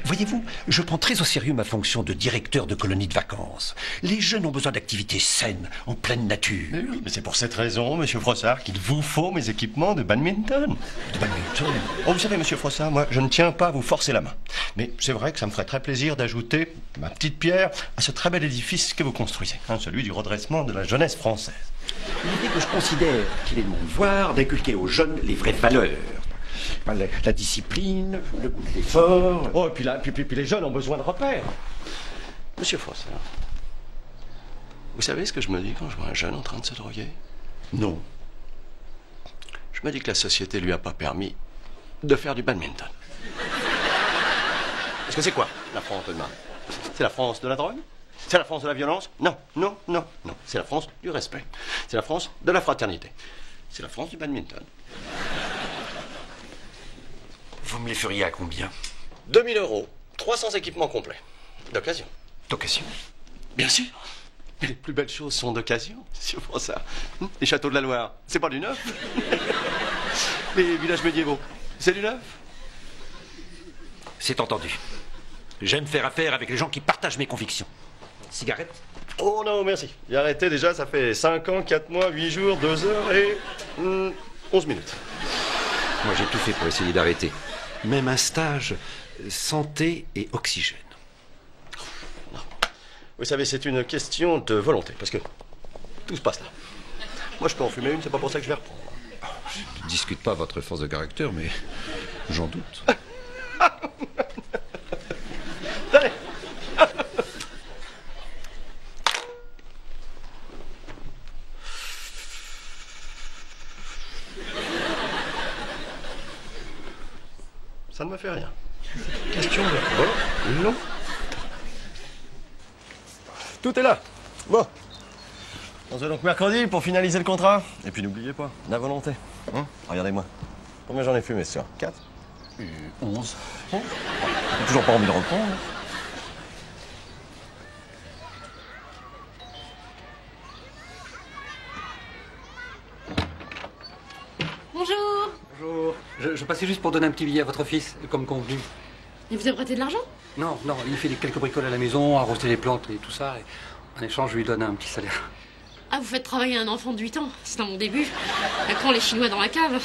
Voyez-vous, je prends très au sérieux ma fonction de directeur de colonie de vacances. Les jeunes ont besoin d'activités saines, en pleine nature. Mais oui, mais c'est pour cette raison, monsieur Frossard, qu'il vous faut mes équipements de badminton. De badminton? Oh, vous savez, monsieur Frossard, moi, je ne tiens pas à vous forcer la main. Mais c'est vrai que ça me ferait très plaisir d'ajouter ma petite pierre à ce très bel édifice que vous construisez, celui du redressement de la jeunesse française. L'idée que je considère qu'il est de mon devoir d'inculquer aux jeunes les vraies valeurs. La discipline, le goût de l'effort. Oh, et puis les jeunes ont besoin de repères. Monsieur Frossard, vous savez ce que je me dis quand je vois un jeune en train de se droguer? Non. Je me dis que la société lui a pas permis de faire du badminton. Parce que c'est quoi la France de demain? C'est la France de la drogue? C'est la France de la violence? Non, non, non, non. C'est la France du respect. C'est la France de la fraternité. C'est la France du badminton. Vous me les feriez à combien? 2000 €, 300 équipements complets. D'occasion. D'occasion? Bien sûr. Mais les plus belles choses sont d'occasion, si on prend ça. Les châteaux de la Loire, c'est pas du neuf. Les villages médiévaux, c'est du neuf. C'est entendu. J'aime faire affaire avec les gens qui partagent mes convictions. Cigarette? Oh non, merci. J'ai arrêté déjà, ça fait 5 ans, 4 mois, 8 jours, 2 heures et 11 minutes. Moi, j'ai tout fait pour essayer d'arrêter. Même un stage santé et oxygène. Non. Vous savez, c'est une question de volonté, parce que tout se passe là. Moi, je peux en fumer une, c'est pas pour ça que je vais reprendre. Je ne discute pas votre force de caractère, mais j'en doute. Allez. Ça ne me fait rien. Question de volonté. Tout est là. Bon. On se voit donc mercredi pour finaliser le contrat. Et puis n'oubliez pas, la volonté. Regardez-moi. Combien j'en ai fumé ce soir? 4? 11. J'ai toujours pas envie de reprendre. Bonjour. Bonjour. Je passais juste pour donner un petit billet à votre fils, comme convenu. Il vous a prêté de l'argent? Non, il fait quelques bricoles à la maison, arroser les plantes et tout ça. Et en échange, je lui donne un petit salaire. Ah, vous faites travailler un enfant de 8 ans. C'est dans mon début. Quand les Chinois dans la cave.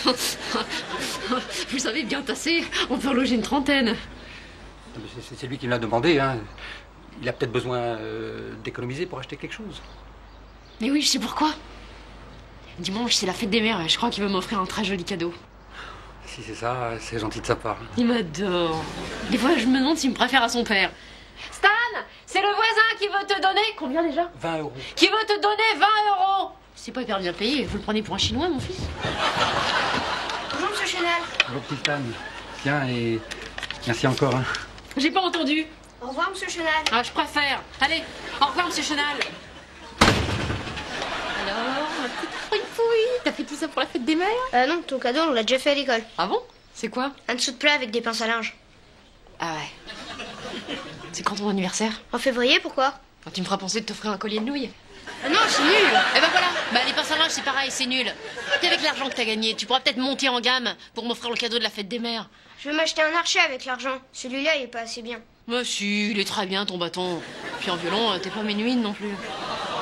Vous savez, bien tassé, on peut en loger une trentaine. C'est lui qui me l'a demandé, hein. Il a peut-être besoin d'économiser pour acheter quelque chose. Mais oui, je sais pourquoi. Dimanche, c'est la fête des mères. Je crois qu'il veut m'offrir un très joli cadeau. Si c'est ça, c'est gentil de sa part. Il m'adore. Des fois, je me demande s'il me préfère à son père. Stan, c'est le voisin qui veut te donner... Combien déjà? 20 €. Qui veut te donner 20 €. C'est pas hyper bien payé. Vous le prenez pour un Chinois, mon fils? Bonjour, monsieur Chenal. Bonjour, petite Anne. Tiens, et merci encore, hein. J'ai pas entendu. Au revoir, monsieur Chenal. Ah, je préfère. Allez, au revoir, monsieur Chenal. Alors, ma petite fouille, t'as fait tout ça pour la fête des mères? Non, ton cadeau, on l'a déjà fait à l'école. Ah bon? C'est quoi? Un dessous de plat avec des pinces à linge. Ah ouais. C'est quand ton anniversaire? En février, pourquoi? Quand tu me feras penser de t'offrir un collier de nouilles. Ah non, c'est nul. Eh ben voilà, bah les pinces à linge c'est pareil, c'est nul. Puis avec l'argent que t'as gagné, tu pourras peut-être monter en gamme pour m'offrir le cadeau de la fête des mères. Je vais m'acheter un archer avec l'argent. Celui-là, il est pas assez bien. Bah si, il est très bien ton bâton. Puis en violon, t'es pas ménuine non plus.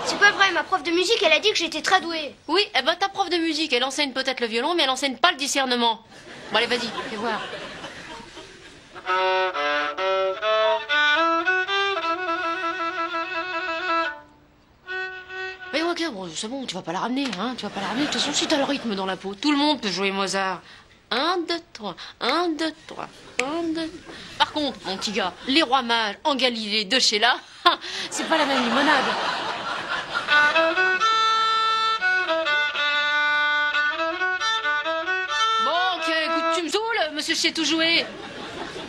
C'est pas vrai, ma prof de musique, elle a dit que j'étais très douée. Oui, eh ben ta prof de musique, elle enseigne peut-être le violon, mais elle enseigne pas le discernement. Bon allez, vas-y, fais voir. Mais ok, bon, c'est bon, tu vas pas la ramener, hein, tu vas pas la ramener. De toute façon, si t'as le rythme dans la peau, tout le monde peut jouer Mozart. 1, 2, 3, 1, 2, 3, 1, 2... Par contre, mon petit gars, les rois mages en Galilée de Sheila, c'est pas la même limonade. monsieur sait tout jouer.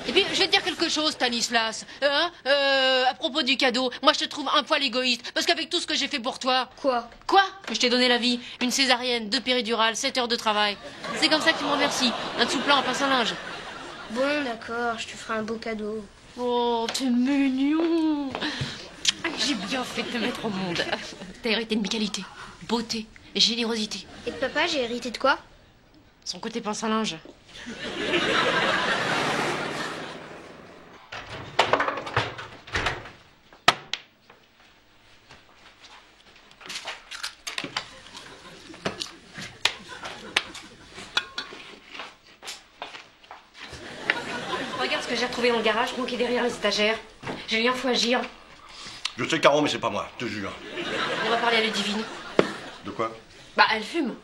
Et puis, je vais te dire quelque chose, Stanislas. À propos du cadeau, moi je te trouve un poil égoïste. Parce qu'avec tout ce que j'ai fait pour toi... Quoi? Quoi? Que je t'ai donné la vie. Une césarienne, 2 péridurales, 7 heures de travail. C'est comme ça que tu me remercies. Un dessous-plat, un pince-à-linge. Bon, d'accord, je te ferai un beau cadeau. Oh, t'es mignon. J'ai bien fait de te mettre au monde. T'as hérité de mes qualités. Beauté et générosité. Et de papa, j'ai hérité de quoi? Son côté pince-à-linge. Regarde ce que j'ai retrouvé dans le garage, planqué derrière les étagères. Julien, faut agir. Je sais, Caro, mais c'est pas moi, je te jure. On va parler à Ludivine. De quoi? Bah, elle fume.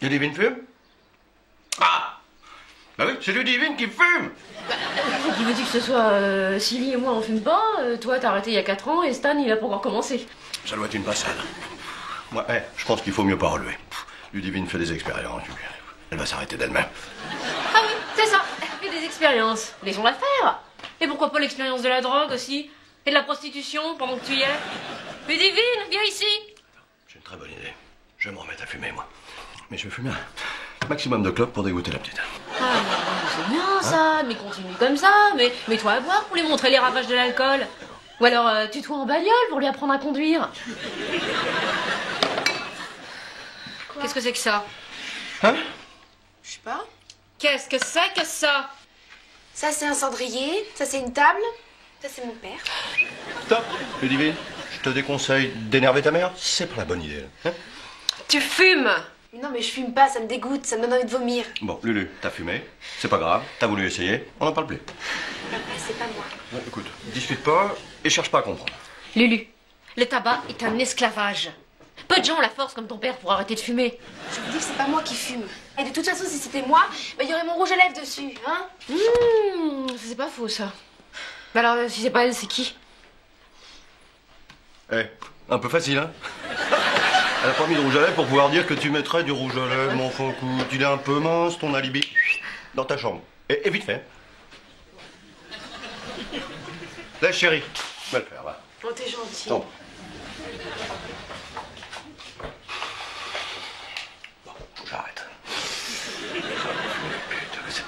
Ludivine fume? Ah! Bah oui, c'est Ludivine qui fume! Qui veut dire que ce soit Silly et moi on fume pas, toi t'as arrêté il y a 4 ans et Stan il a pas encore commencé. Ça doit être une passade. Moi, je pense qu'il faut mieux pas relever. Ludivine fait des expériences. Elle va s'arrêter d'elle-même. Ah oui, c'est ça, elle fait des expériences. Laissons-la faire. Et pourquoi pas l'expérience de la drogue aussi? Et de la prostitution pendant que tu y es? Ludivine, viens ici. J'ai une très bonne idée. Je vais me remettre à fumer, moi. Mais je vais fumer un maximum de clopes pour dégoûter la petite. Ah, c'est bien ça, mais continue comme ça, mais mets-toi à boire pour lui montrer les ravages de l'alcool. Ou alors tue-toi en bagnole pour lui apprendre à conduire. Qu'est-ce que c'est que ça? Hein? Je sais pas. Qu'est-ce que c'est que ça? Ça, c'est un cendrier. Ça, c'est une table. Ça, c'est mon père. Stop, Ludivine. Je te déconseille d'énerver ta mère. C'est pas la bonne idée. Hein? Tu fumes? Mais non, mais je fume pas, ça me dégoûte, ça me donne envie de vomir. Bon, Lulu, t'as fumé. C'est pas grave. T'as voulu essayer. On n'en parle plus. Papa, c'est pas moi. Ouais, écoute, discute pas et cherche pas à comprendre. Lulu, le tabac est un esclavage. Peu de gens ont la force comme ton père pour arrêter de fumer. Je vous dis que c'est pas moi qui fume. Et de toute façon, si c'était moi, il y aurait mon rouge à lèvres dessus, hein. C'est pas faux ça. Bah alors, si c'est pas elle, c'est qui? Un peu facile, hein? Elle a pas mis de rouge à lèvres pour pouvoir dire que tu mettrais du rouge à lèvres, mon faux coup. Il est un peu mince, ton alibi. Dans ta chambre. Et vite fait. Là, chérie. Va le faire, va. Oh, t'es gentil. Bon. Bon, faut que j'arrête. Putain, c'est bon.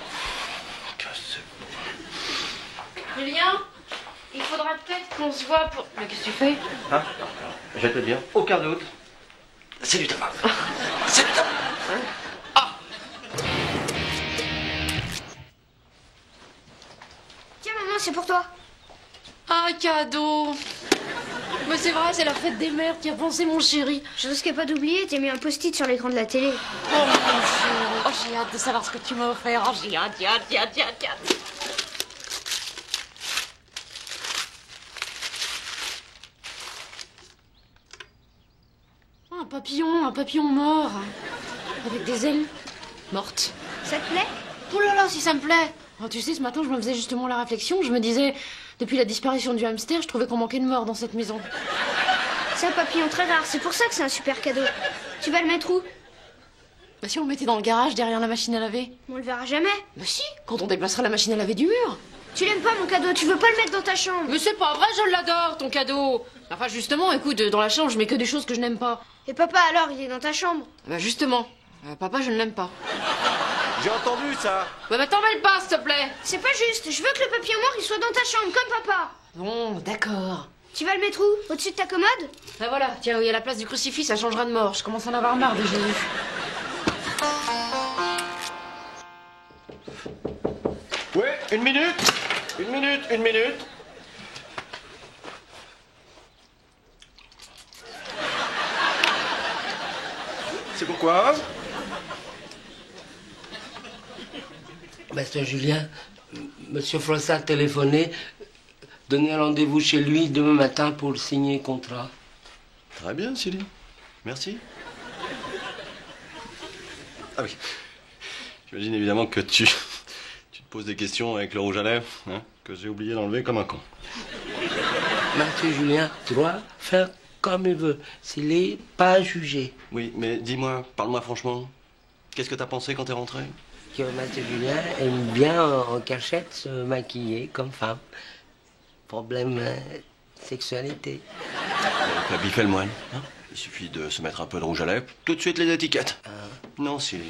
C'est bon. Julien, il faudra peut-être qu'on se voit pour... Mais qu'est-ce que tu fais? Hein? Je vais te dire, aucun doute. C'est du tabac. C'est du tabac. Tiens, maman, c'est pour toi. Un cadeau. Mais c'est vrai, c'est la fête des mères qui a pensé, mon chéri. Je risque pas d'oublier, t'as mis un post-it sur l'écran de la télé. Oh, mon chéri. Oh, j'ai hâte de savoir ce que tu m'as offert. Oh, j'ai hâte. Un papillon mort. Avec des ailes mortes. Ça te plaît? Oh là là, si ça me plaît. Oh, tu sais, ce matin, je me faisais justement la réflexion. Je me disais, depuis la disparition du hamster, je trouvais qu'on manquait de morts dans cette maison. C'est un papillon très rare, c'est pour ça que c'est un super cadeau. Tu vas le mettre où? Bah si on le mettait dans le garage, derrière la machine à laver. On le verra jamais. Bah si, quand on déplacera la machine à laver du mur. Tu l'aimes pas mon cadeau, tu veux pas le mettre dans ta chambre. Mais c'est pas vrai, je l'adore, ton cadeau. Enfin, justement, écoute, dans la chambre, je mets que des choses que je n'aime pas. Et papa alors, il est dans ta chambre. Bah justement, papa, je ne l'aime pas. J'ai entendu ça. Bah t'emmêle pas, s'il te plaît. C'est pas juste, je veux que le papillon mort il soit dans ta chambre, comme papa. Bon, d'accord. Tu vas le mettre où? Au-dessus de ta commode? Bah voilà, tiens, il y a la place du crucifix, ça changera de mort. Je commence à en avoir marre de Jésus. Ouais, une minute. C'est pourquoi? Monsieur Julien, Monsieur Froissart a téléphoné, donner rendez-vous chez lui demain matin pour signer le contrat. Très bien, Céline. Merci. Ah oui. J'imagine évidemment que tu te poses des questions avec le rouge à lèvres, hein, que j'ai oublié d'enlever comme un con. Monsieur Julien doit faire comme il veut, s'il n'est pas jugé. Oui, mais dis-moi, parle-moi franchement. Qu'est-ce que t'as pensé quand t'es rentré? que Mathieu Julien aime bien en cachette se maquiller comme femme. Problème sexualité. Donc, la biffe le moine. Hein, il suffit de se mettre un peu de rouge à lèvres, tout de suite les étiquettes. Non, Silly.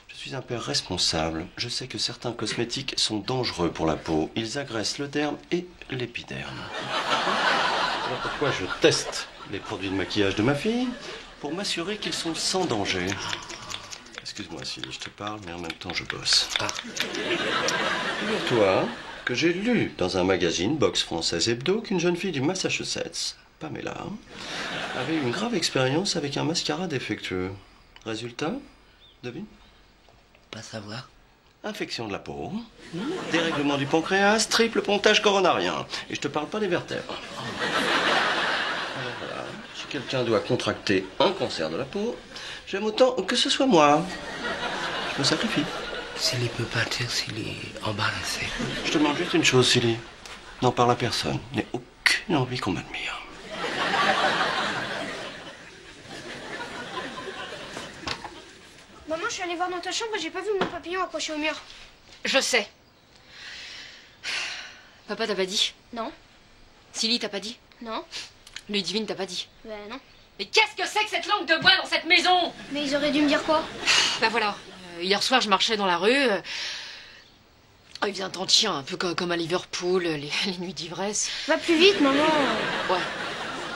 Je suis un père responsable. Je sais que certains cosmétiques sont dangereux pour la peau. Ils agressent le derme et l'épiderme. Voilà pourquoi je teste les produits de maquillage de ma fille pour m'assurer qu'ils sont sans danger. Excuse-moi, Silly, je te parle, mais en même temps, je bosse. Figure-toi que j'ai lu dans un magazine Box Française Hebdo qu'une jeune fille du Massachusetts, Pamela, avait eu une grave expérience avec un mascara défectueux. Résultat, devine? Pas savoir. Infection de la peau, dérèglement du pancréas, triple pontage coronarien. Et je te parle pas des vertèbres. Alors voilà, si quelqu'un doit contracter un cancer de la peau, j'aime autant que ce soit moi. Je me sacrifie. S'il peut partir, s'il est embarrassé. Je te demande juste une chose, Silly. N'en parle à personne. N'ai aucune envie qu'on m'admire. Maman, je suis allée voir dans ta chambre et j'ai pas vu mon papillon accroché au mur. Je sais. Papa t'a pas dit? Non. Silly t'a pas dit? Non. Ludivine t'a pas dit? Ben non. Mais qu'est-ce que c'est que cette langue de bois dans cette maison? Mais ils auraient dû me dire quoi? Ben voilà. Hier soir, je marchais dans la rue. Oh, il faisait un temps de chien, un peu comme à Liverpool, les nuits d'ivresse. Va plus vite, maman. Ouais.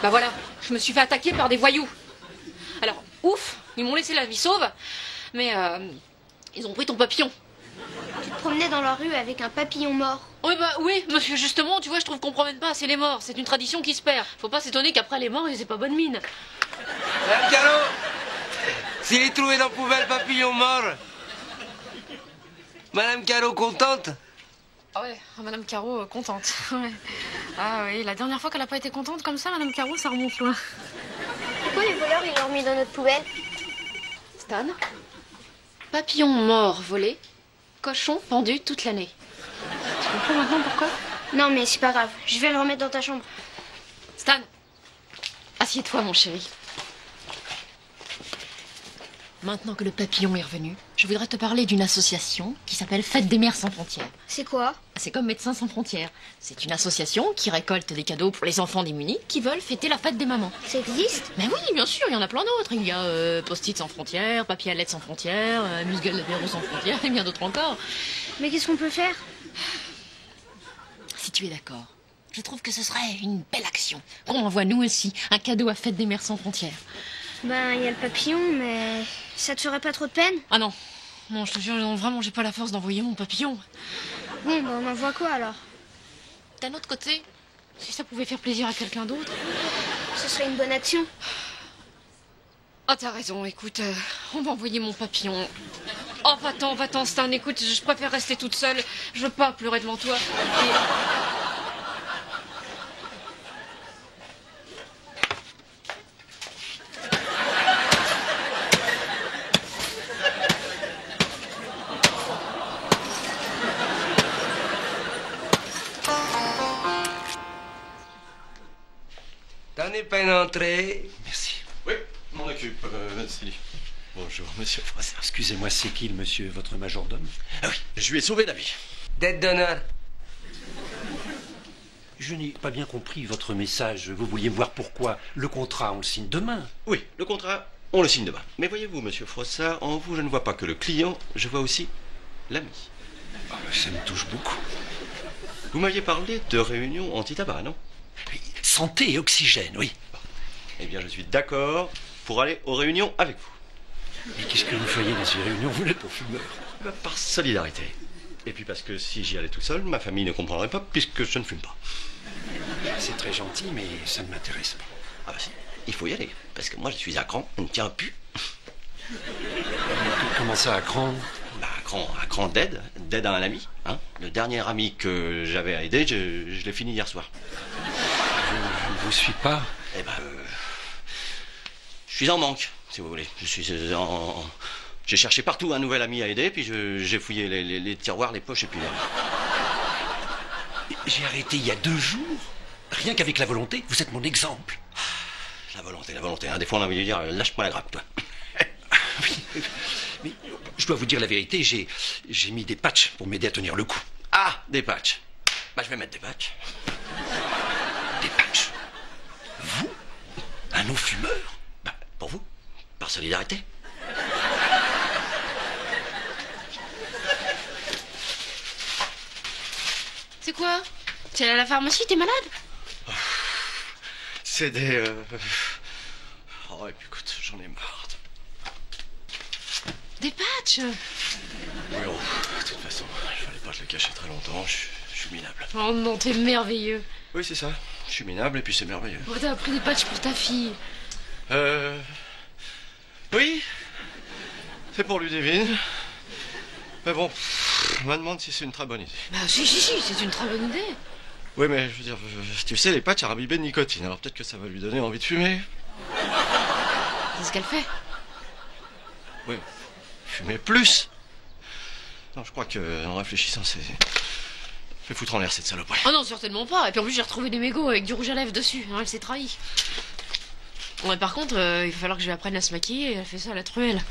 Ben voilà, je me suis fait attaquer par des voyous. Alors, ouf, ils m'ont laissé la vie sauve, mais ils ont pris ton papillon. Tu te promenais dans la rue avec un papillon mort. Oui, bah oui, monsieur, justement, tu vois, je trouve qu'on promène pas assez les morts. C'est une tradition qui se perd. Faut pas s'étonner qu'après les morts, ils aient pas bonne mine. Madame Caro, s'il est trouvé dans la poubelle papillon mort, Madame Caro contente? Ah ouais, Madame Caro, contente. Ouais. Ah oui, la dernière fois qu'elle a pas été contente comme ça, Madame Caro, ça remonte loin. Pourquoi les voleurs, ils l'ont remis dans notre poubelle? Stan, papillon mort volé, cochon pendu toute l'année. Tu comprends maintenant pourquoi? Non, mais c'est pas grave. Je vais le remettre dans ta chambre. Stan, assieds-toi, mon chéri. Maintenant que le papillon est revenu, je voudrais te parler d'une association qui s'appelle Fête des Mères sans frontières. C'est quoi? C'est comme Médecins sans frontières. C'est une association qui récolte des cadeaux pour les enfants démunis qui veulent fêter la fête des mamans. Ça existe? Mais oui, bien sûr, il y en a plein d'autres. Il y a Post-it sans frontières, papier à lettres sans frontières, muselle d'apéro sans frontières et bien d'autres encore. Mais qu'est-ce qu'on peut faire? Si tu es d'accord, je trouve que ce serait une belle action. Qu'on envoie nous aussi un cadeau à Fête des Mères sans frontières. Ben, il y a le papillon, mais ça te ferait pas trop de peine? Ah non, non, je te jure, non, vraiment, j'ai pas la force d'envoyer mon papillon. Bon, ben, on envoie quoi alors? D'un autre côté, si ça pouvait faire plaisir à quelqu'un d'autre. Ce serait une bonne action. Ah, t'as raison, écoute, on va envoyer mon papillon. Oh, va-t'en, Stan, écoute, je préfère rester toute seule. Je veux pas pleurer devant toi. T'en es pas une entrée? Merci. Oui, m'en occupe, Silly. Bonjour, monsieur Froissart. Excusez-moi, c'est qui le monsieur, votre majordome? Ah oui, je lui ai sauvé la vie. Dette d'honneur. Je n'ai pas bien compris votre message. Vous vouliez me voir pourquoi? Le contrat, on le signe demain. Oui, le contrat, on le signe demain. Mais voyez-vous, monsieur Froissart, en vous, je ne vois pas que le client, je vois aussi l'ami. Ah, ça me touche beaucoup. Vous m'aviez parlé de réunion anti-tabac, non? Oui, santé et oxygène, oui. Eh bien, je suis d'accord pour aller aux réunions avec vous. Mais qu'est-ce que vous feriez dans ces réunions? Vous n'êtes pas fumeur. Par solidarité. Et puis parce que si j'y allais tout seul, ma famille ne comprendrait pas puisque je ne fume pas. C'est très gentil, mais ça ne m'intéresse pas. Ah bah si, il faut y aller. Parce que moi, je suis à cran, on ne tient plus. Comment ça, à cran? Bah, à cran d'aide à un ami. Hein. Le dernier ami que j'avais à aider, je l'ai fini hier soir. Je ne vous suis pas. Eh ben, je suis en manque, si vous voulez. J'ai cherché partout un nouvel ami à aider, puis j'ai fouillé les tiroirs, les poches, et puis... J'ai arrêté il y a 2 jours. Rien qu'avec la volonté, vous êtes mon exemple. La volonté, hein. Des fois on a envie de dire, lâche-moi la grappe, toi. Oui, mais je je dois vous dire la vérité, j'ai mis des patchs pour m'aider à tenir le coup. Ah, des patchs. Bah, je vais mettre des patchs. Des patchs? Vous? Un non-fumeur? Bah, pour vous. Par solidarité. C'est quoi? Tu es à la pharmacie, t'es malade? C'est des... Oh, écoute, j'en ai marre. Des patchs? Oui, oh, de toute façon, il fallait pas te le cacher très longtemps, je suis minable. Oh non, t'es merveilleux. Oui, c'est ça. Je suis minable et puis c'est merveilleux. Oh, t'as pris des patchs pour ta fille. Oui. C'est pour Ludivine. Mais bon, je me demande si c'est une très bonne idée. Bah si, c'est une très bonne idée. Oui, mais je veux dire, tu sais, les patchs à imbibés de nicotine, alors peut-être que ça va lui donner envie de fumer. C'est ce qu'elle fait. Oui, fumer plus. Non, je crois que, en réfléchissant, c'est... Je vais foutre en l'air cette saloperie. Oh non, certainement pas. Et puis en plus, j'ai retrouvé des mégots avec du rouge à lèvres dessus. Hein, elle s'est trahie. Ouais, par contre, il va falloir que je lui apprenne à se maquiller. Elle fait ça à la truelle.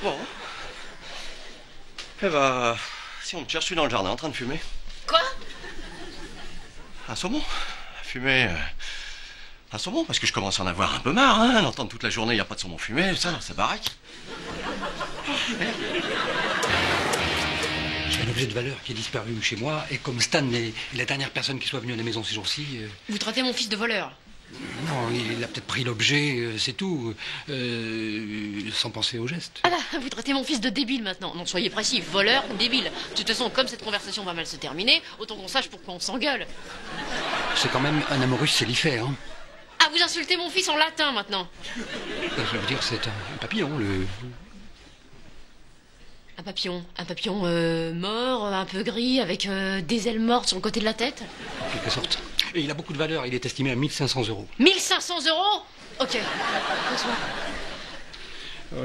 Bon. Eh ben, si on te cherche, tu es dans le jardin en train de fumer. Quoi? Un saumon. Fumer... un saumon, parce que je commence à en avoir un peu marre, hein, d'entendre toute la journée, il n'y a pas de saumon fumé, ça, dans sa baraque. J'ai un objet de valeur qui est disparu chez moi, et comme Stan est la dernière personne qui soit venue à la maison ces jours-ci... Vous traitez mon fils de voleur? Non, il a peut-être pris l'objet, c'est tout, sans penser au geste. Ah là, vous traitez mon fils de débile maintenant. Non, soyez précis, voleur, débile. De toute façon, comme cette conversation va mal se terminer, autant qu'on sache pourquoi on s'engueule. C'est quand même un Amoris cellifère, hein. Ah, vous insultez mon fils en latin maintenant? Je veux dire, c'est un papillon, Un papillon mort, un peu gris, avec des ailes mortes sur le côté de la tête. En quelque sorte. Et il a beaucoup de valeur, il est estimé à 1500 €. 1500 €? Ok. Bonsoir.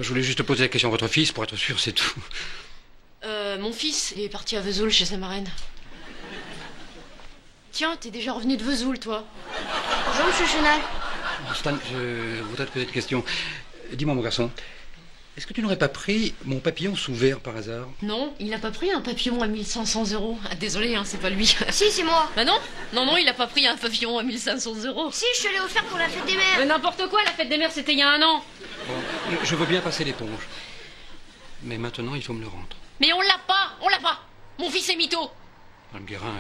Je voulais juste poser la question à votre fils, pour être sûr, c'est tout. Mon fils, il est parti à Vesoul chez sa marraine. Tiens, t'es déjà revenu de Vesoul, toi? Bonjour, monsieur Chenal. Stan, je voudrais te poser une question. Dis-moi, mon garçon, est-ce que tu n'aurais pas pris mon papillon sous verre par hasard? Non, il n'a pas pris un papillon à 1500 €. Ah, désolé, hein, c'est pas lui. Si, c'est moi. Bah non, il n'a pas pris un papillon à 1500 €. Si, je te l'ai offert pour la fête des mères. Mais n'importe quoi, la fête des mères, c'était il y a 1 an. Bon, je veux bien passer l'éponge. Mais maintenant, il faut me le rendre. Mais on l'a pas. Mon fils est mytho. Madame Guérin...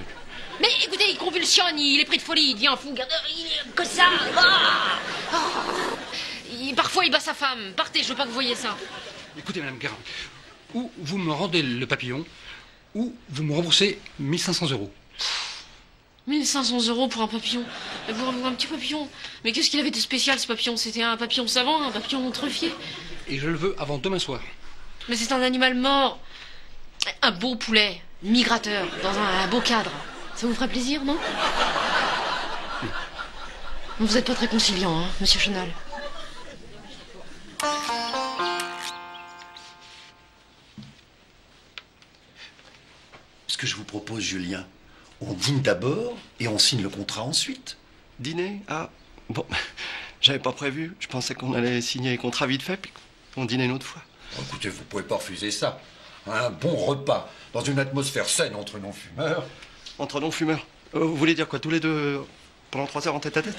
Mais écoutez, il convulsionne, il est pris de folie, il devient fou. Regardez, que ça. Parfois, il bat sa femme. Partez, je veux pas que vous voyez ça. Écoutez, Madame Guérin, ou vous me rendez le papillon, ou vous me remboursez 1500 €. 1500 € pour un papillon. Pour un petit papillon. Mais qu'est-ce qu'il avait de spécial, ce papillon? C'était un papillon savant, un papillon truffier. Et je le veux avant demain soir. Mais c'est un animal mort. Un beau poulet, migrateur, dans un beau cadre. Ça vous ferait plaisir, non? Vous n'êtes pas très conciliant, hein, monsieur Chenal. Ce que je vous propose, Julien, on dîne d'abord et on signe le contrat ensuite. Dîner? Ah, bon, j'avais pas prévu. Je pensais qu'on allait signer les contrats vite fait, puis on dînait une autre fois. Bon, écoutez, vous pouvez pas refuser ça. Un bon repas, dans une atmosphère saine entre non-fumeurs. Entre non-fumeurs? Vous voulez dire quoi, tous les deux, pendant 3 heures en tête-à-tête?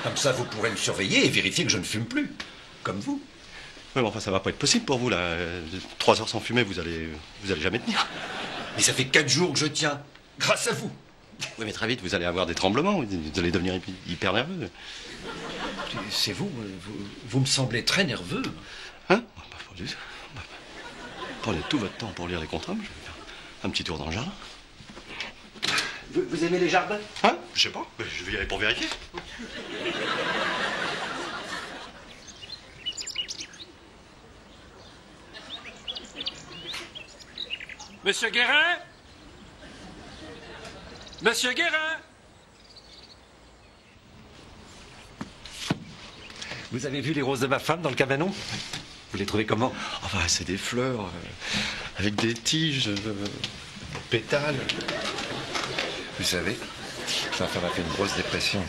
Comme ça, vous pourrez me surveiller et vérifier que je ne fume plus. Comme vous. Oui, mais enfin, ça va pas être possible pour vous, là. 3 heures sans fumer, vous allez jamais tenir. Mais ça fait 4 jours que je tiens, grâce à vous. Oui, mais très vite, vous allez avoir des tremblements, vous allez devenir hyper nerveux. C'est vous, vous me semblez très nerveux. Hein? Prenez tout votre temps pour lire les contrats, je vais faire un petit tour dans le jardin. Vous aimez les jardins? Hein? Je sais pas, je vais y aller pour vérifier. Monsieur Guérin? Monsieur Guérin? Vous avez vu les roses de ma femme dans le cabanon? Vous les trouvez comment? Enfin, c'est des fleurs, avec des tiges, pétales. Vous savez, ma femme a fait une grosse dépression.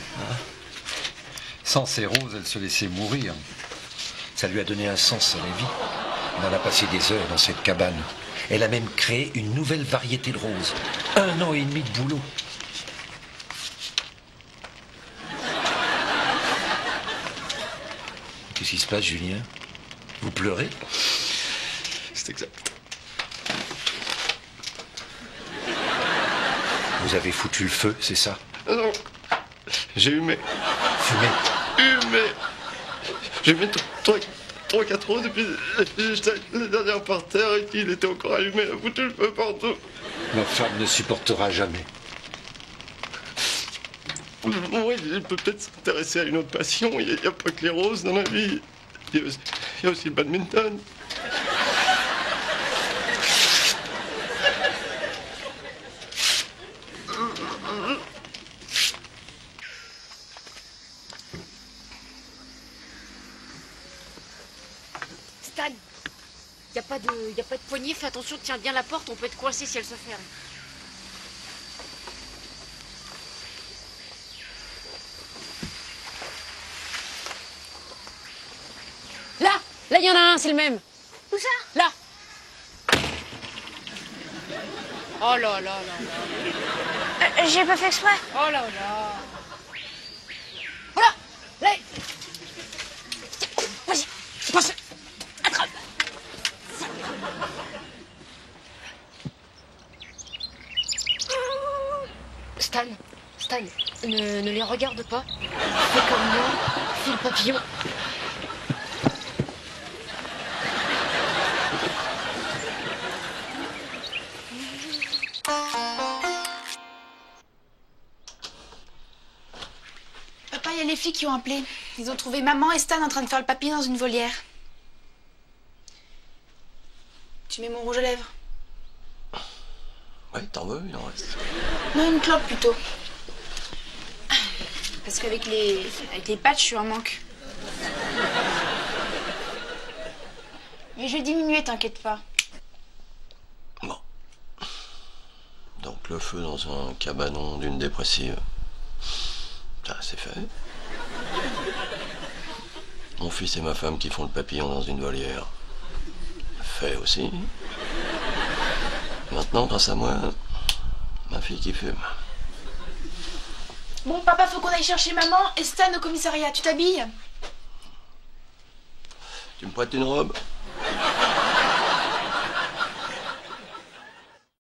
Sans ces roses, elle se laissait mourir. Ça lui a donné un sens à la vie. On en a passé des heures dans cette cabane. Elle a même créé une nouvelle variété de roses. 1 an et demi de boulot. Qu'est-ce qui se passe, Julien? Vous pleurez? C'est exact. Vous avez foutu le feu, c'est ça? Non, j'ai humé. Fumé? Humé. J'ai mis 3-4 roses et puis j'étais la dernière par terre et puis il était encore allumé, il a foutu le feu partout. Ma femme ne supportera jamais. Oui, il peut peut-être s'intéresser à une autre passion. Il n'y a pas que les roses dans la vie. Il y a aussi le badminton. Stan, y a pas de poignée, fais attention, tiens bien la porte, on peut être coincé si elle se ferme. Là, il y en a un, c'est le même. Où ça? Là. Oh là là là là. J'ai pas fait exprès. Oh là là. Voilà. Là. Vas-y, passe. Attrape. Stan, ne les regarde pas. Fais comme moi, fais le papillon. Papa, il y a les filles qui ont appelé. Ils ont trouvé maman et Stan en train de faire le papillon dans une volière. Tu mets mon rouge à lèvres? Ouais, t'en veux, il en reste. Non, une clope plutôt. Parce qu'avec les patchs, je suis en manque. Mais je vais diminuer, t'inquiète pas. Bon. Donc le feu dans un cabanon d'une dépressive. Ça, c'est fait. Mon fils et ma femme qui font le papillon dans une volière. Fait aussi. Maintenant, grâce à moi, ma fille qui fume. Bon, papa, faut qu'on aille chercher maman et Stan au commissariat. Tu t'habilles? Tu me prêtes une robe?